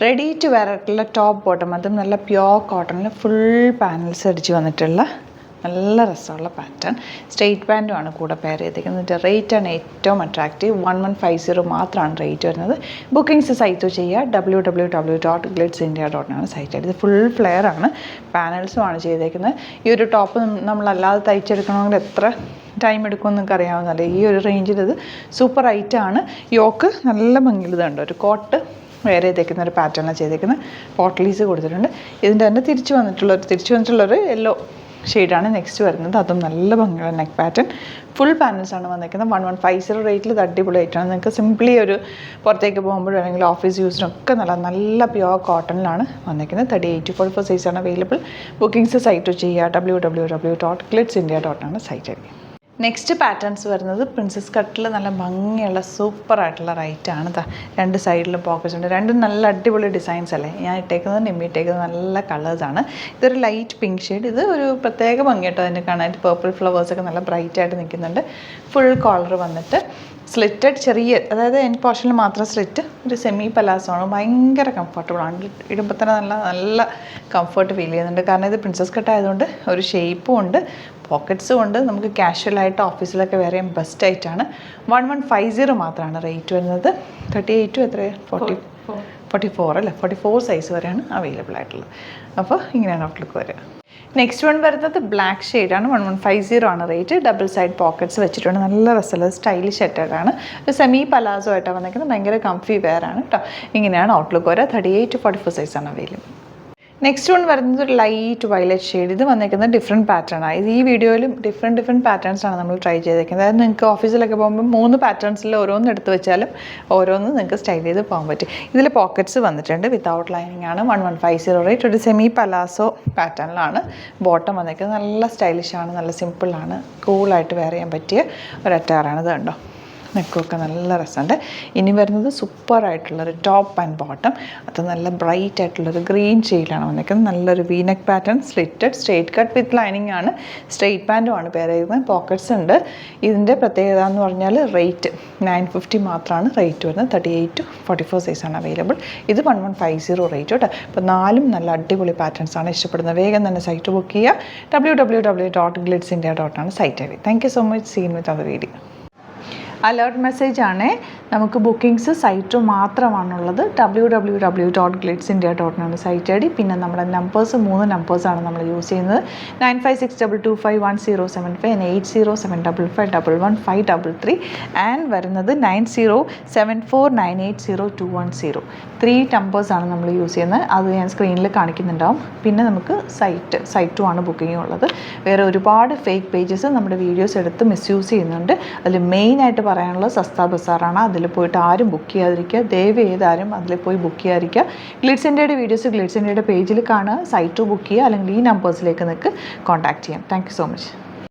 Ready to wear ആയിട്ടുള്ള top bottom, അതും നല്ല പ്യോർ കോട്ടണിൽ ഫുൾ പാനൽസ് അടിച്ച് വന്നിട്ടുള്ള നല്ല രസമുള്ള പാറ്റേൺ. സ്ട്രെയിറ്റ് പാൻറ്റുമാണ് കൂടെ പെയർ ചെയ്തിരിക്കുന്നത്. റേറ്റാണ് ഏറ്റവും അട്രാക്റ്റീവ്. 1150 മാത്രമാണ് റേറ്റ് വരുന്നത്. ബുക്കിംഗ്സ് സൈറ്റ് ചെയ്യുക www.glitzindia.com സൈറ്റ്. ഇത് ഫുൾ ഫ്ലെയർ ആണ്, പാനൽസുമാണ് ചെയ്തേക്കുന്നത്. ഈ ഒരു ടോപ്പ് നമ്മളല്ലാതെ തയ്ച്ചെടുക്കണമെങ്കിൽ എത്ര ടൈം എടുക്കുമെന്ന് നിങ്ങൾക്ക് അറിയാവുന്നതല്ലേ. ഈ ഒരു റേഞ്ചിൽ ഇത് സൂപ്പർ ഐറ്റാണ്. യോക്ക് നല്ല ഭംഗിയുള്ളതുണ്ട്. ഒരു കോട്ട് വേറെ ചെയ്തേക്കുന്ന ഒരു പാറ്റേണാണ് ചെയ്തേക്കുന്നത്. പോട്ട്ലീസ് കൊടുത്തിട്ടുണ്ട്. ഇതിൻ്റെ തന്നെ തിരിച്ചു വന്നിട്ടുള്ളൊരു യെല്ലോ ഷെയ്ഡാണ് നെക്സ്റ്റ് വരുന്നത്. അതും നല്ല ഭംഗിയുള്ള നെക്ക് പാറ്റേൺ. ഫുൾ പാനൽസാണ് വന്നിരിക്കുന്നത്. 1150 റേറ്റിൽ ഇത് അടിപൊളി ആയിട്ടാണ്. നിങ്ങൾക്ക് സിംപ്ലി ഒരു പുറത്തേക്ക് പോകുമ്പോഴും അല്ലെങ്കിൽ ഓഫീസ് യൂസിനൊക്കെ നല്ല പ്യോർ കോട്ടണിലാണ് വന്നിരിക്കുന്നത്. 38 to 44 സൈസാണ് അവൈലബിൾ. ബുക്കിംഗ്സ് സൈറ്റ് ചെയ്യുക www.glitzindia.com സൈറ്റ്. നെക്സ്റ്റ് പാറ്റേൺസ് വരുന്നത് പ്രിൻസസ് കട്ടിൽ നല്ല ഭംഗിയുള്ള സൂപ്പറായിട്ടുള്ള റൈറ്റാണ്. രണ്ട് സൈഡിലും പോക്കറ്റ്സ് ഉണ്ട്. രണ്ടും നല്ല അടിപൊളി ഡിസൈൻസ് അല്ലേ. ഞാൻ ഇട്ടേക്കുന്നത് നിമ്മി ഇട്ടേക്കുന്നത് നല്ല കളേഴ്സാണ്. ഇതൊരു ലൈറ്റ് പിങ്ക് ഷെയ്ഡ്. ഇത് ഒരു പ്രത്യേക ഭംഗിയായിട്ട് അതിന് കാണാനായിട്ട് പേർപ്പിൾ ഫ്ലവേഴ്സൊക്കെ നല്ല ബ്രൈറ്റായിട്ട് നിൽക്കുന്നുണ്ട്. ഫുൾ കോളർ വന്നിട്ട് സ്ലിറ്റഡ് ചെറിയ, അതായത് എൻ പോർഷനിൽ മാത്രം സ്ലിറ്റ്. ഒരു സെമി പലാസോ ആണ്. ഭയങ്കര കംഫർട്ടബിളാണ്. ഇടുമ്പോൾ തന്നെ നല്ല കംഫർട്ട് ഫീൽ ചെയ്യുന്നുണ്ട്. കാരണം ഇത് പ്രിൻസസ് കട്ട് ആയതുകൊണ്ട് ഒരു ഷേപ്പും ഉണ്ട്, പോക്കറ്റ്സും ഉണ്ട്. നമുക്ക് കാഷ്വലായിട്ട് ഓഫീസിലൊക്കെ വേറെ ബെസ്റ്റ് ആയിട്ടാണ്. 1150 മാത്രമാണ് റേറ്റ് വരുന്നത്. 38 എത്രയാണ് 44 അല്ലേ, 44 സൈസ് വരെയാണ് അവൈലബിൾ ആയിട്ടുള്ളത്. അപ്പോൾ ഇങ്ങനെയാണ് ഔട്ട്ലുക്ക് വരിക. നെക്സ്റ്റ് വൺ വരുന്നത് ബ്ലാക്ക് ഷെയ്ഡാണ്. 1150 ആണ് റേറ്റ്. ഡബിൾ സൈഡ് പോക്കറ്റ്സ് വെച്ചിട്ടുണ്ട്. നല്ല രസമുള്ള സ്റ്റൈലിഷ് സെറ്റഡാണ്. ഒരു സെമി പലാസോ ആയിട്ടാണ് വന്നിരിക്കുന്നത്. ഭയങ്കര കംഫി വെയർ ആണ് കേട്ടോ. ഇങ്ങനെയാണ് ഔട്ട്ലുക്ക് വരിക. 38 to 44 സൈസാണ് അവൈലബിൾ. നെക്സ്റ്റ് വൺ വരുന്നത് ഒരു ലൈറ്റ് വയലറ്റ് ഷെയ്ഡ്. ഇത് വന്നിരിക്കുന്നത് ഡിഫറെൻറ്റ് പാറ്റേണാണ്. ഇത് ഈ വീഡിയോയിലും ഡിഫറെൻറ്റ് പാറ്റേൺസാണ് നമ്മൾ ട്രൈ ചെയ്തേക്കുന്നത്. അതായത് നിങ്ങൾക്ക് ഓഫീസിലൊക്കെ പോകുമ്പോൾ 3 പാറ്റേൺസിൽ ഓരോന്ന് എടുത്ത് വെച്ചാലും ഓരോന്ന് നിങ്ങൾക്ക് സ്റ്റൈൽ ചെയ്ത് പോകാൻ പറ്റും. ഇതിൽ പോക്കറ്റ്സ് വന്നിട്ടുണ്ട്. വിത്തൗട്ട് ലൈനിങ് ആണ്. 1150 റേറ്റ്. ഒരു സെമി പലാസോ പാറ്റേണിലാണ് ബോട്ടം വന്നിരിക്കുന്നത്. നല്ല സ്റ്റൈലിഷാണ്, നല്ല സിമ്പിളാണ്, കൂളായിട്ട് വെയർ ചെയ്യാൻ പറ്റിയ ഒരു അറ്റാറാണ്. ഇത് കണ്ടോ, നെക്കൊക്കെ നല്ല രസമുണ്ട്. ഇനി വരുന്നത് സൂപ്പറായിട്ടുള്ളൊരു ടോപ്പ് ആൻഡ് ബോട്ടം. അത് നല്ല ബ്രൈറ്റ് ആയിട്ടുള്ളൊരു ഗ്രീൻ ഷെയ്ഡിലാണ് വന്നിരിക്കുന്നത്. നല്ലൊരു V neck pattern, slitted straight cut with lining ആണ്. സ്ട്രെയിറ്റ് പാൻറ്റുമാണ് പേര് ചെയ്യുന്നത്. പോക്കറ്റ്സ് ഉണ്ട്. ഇതിൻ്റെ പ്രത്യേകത എന്ന് പറഞ്ഞാൽ റേറ്റ് 950 മാത്രമാണ് റേറ്റ് വരുന്നത്. 38 to 44 സൈസാണ് അവൈലബിൾ. ഇത് 1150 റേറ്റ് കേട്ടോ. അപ്പോൾ 4 നല്ല അടിപൊളി പാറ്റേൺസാണ്. ഇഷ്ടപ്പെടുന്നത് വേഗം തന്നെ സൈറ്റ് ബുക്ക് ചെയ്യുക. www.glitzindia.com site. Thank you so much. Seen with other video. Alert message ആണ്. നമുക്ക് ബുക്കിംഗ്സ് സൈറ്റ് മാത്രമാണുള്ളത്. www.glitzindia.com site I D. പിന്നെ നമ്മുടെ നമ്പേഴ്സ് 3 നമ്പേഴ്സാണ് നമ്മൾ യൂസ് ചെയ്യുന്നത്. 9562251075 8075551153 ആൻഡ് വരുന്നത് 9074980210. 3 നമ്പേഴ്സാണ് നമ്മൾ യൂസ് ചെയ്യുന്നത്. അത് ഞാൻ സ്ക്രീനിൽ കാണിക്കുന്നുണ്ടാവും. പിന്നെ നമുക്ക് സൈറ്റും ആണ് ബുക്കിംഗ് ഉള്ളത്. വേറെ ഒരുപാട് ഫേക്ക് പേജസ് നമ്മുടെ വീഡിയോസ് എടുത്ത് മിസ്യൂസ് ചെയ്യുന്നുണ്ട്. അതിൽ മെയിനായിട്ട് പറയാനുള്ളത് സസ്ത ബസാറാണ്. അതിൽ പോയിട്ട് ആരും ബുക്ക് ചെയ്യാതിരിക്കുക. ദയവ് ചെയ്താരും അതിൽ പോയി ബുക്ക് ചെയ്യാതിരിക്കുക. ഗ്ലിറ്റ്സ് ഇന്ത്യയുടെ വീഡിയോസ് ഗ്ലിറ്റ്സ് ഇന്ത്യയുടെ പേജിൽ കാണുക, സൈറ്റ് ബുക്ക് ചെയ്യുക, അല്ലെങ്കിൽ ഈ നമ്പേഴ്സിലേക്ക് നിങ്ങൾക്ക് കോൺടാക്ട് ചെയ്യാം. Thank you so much.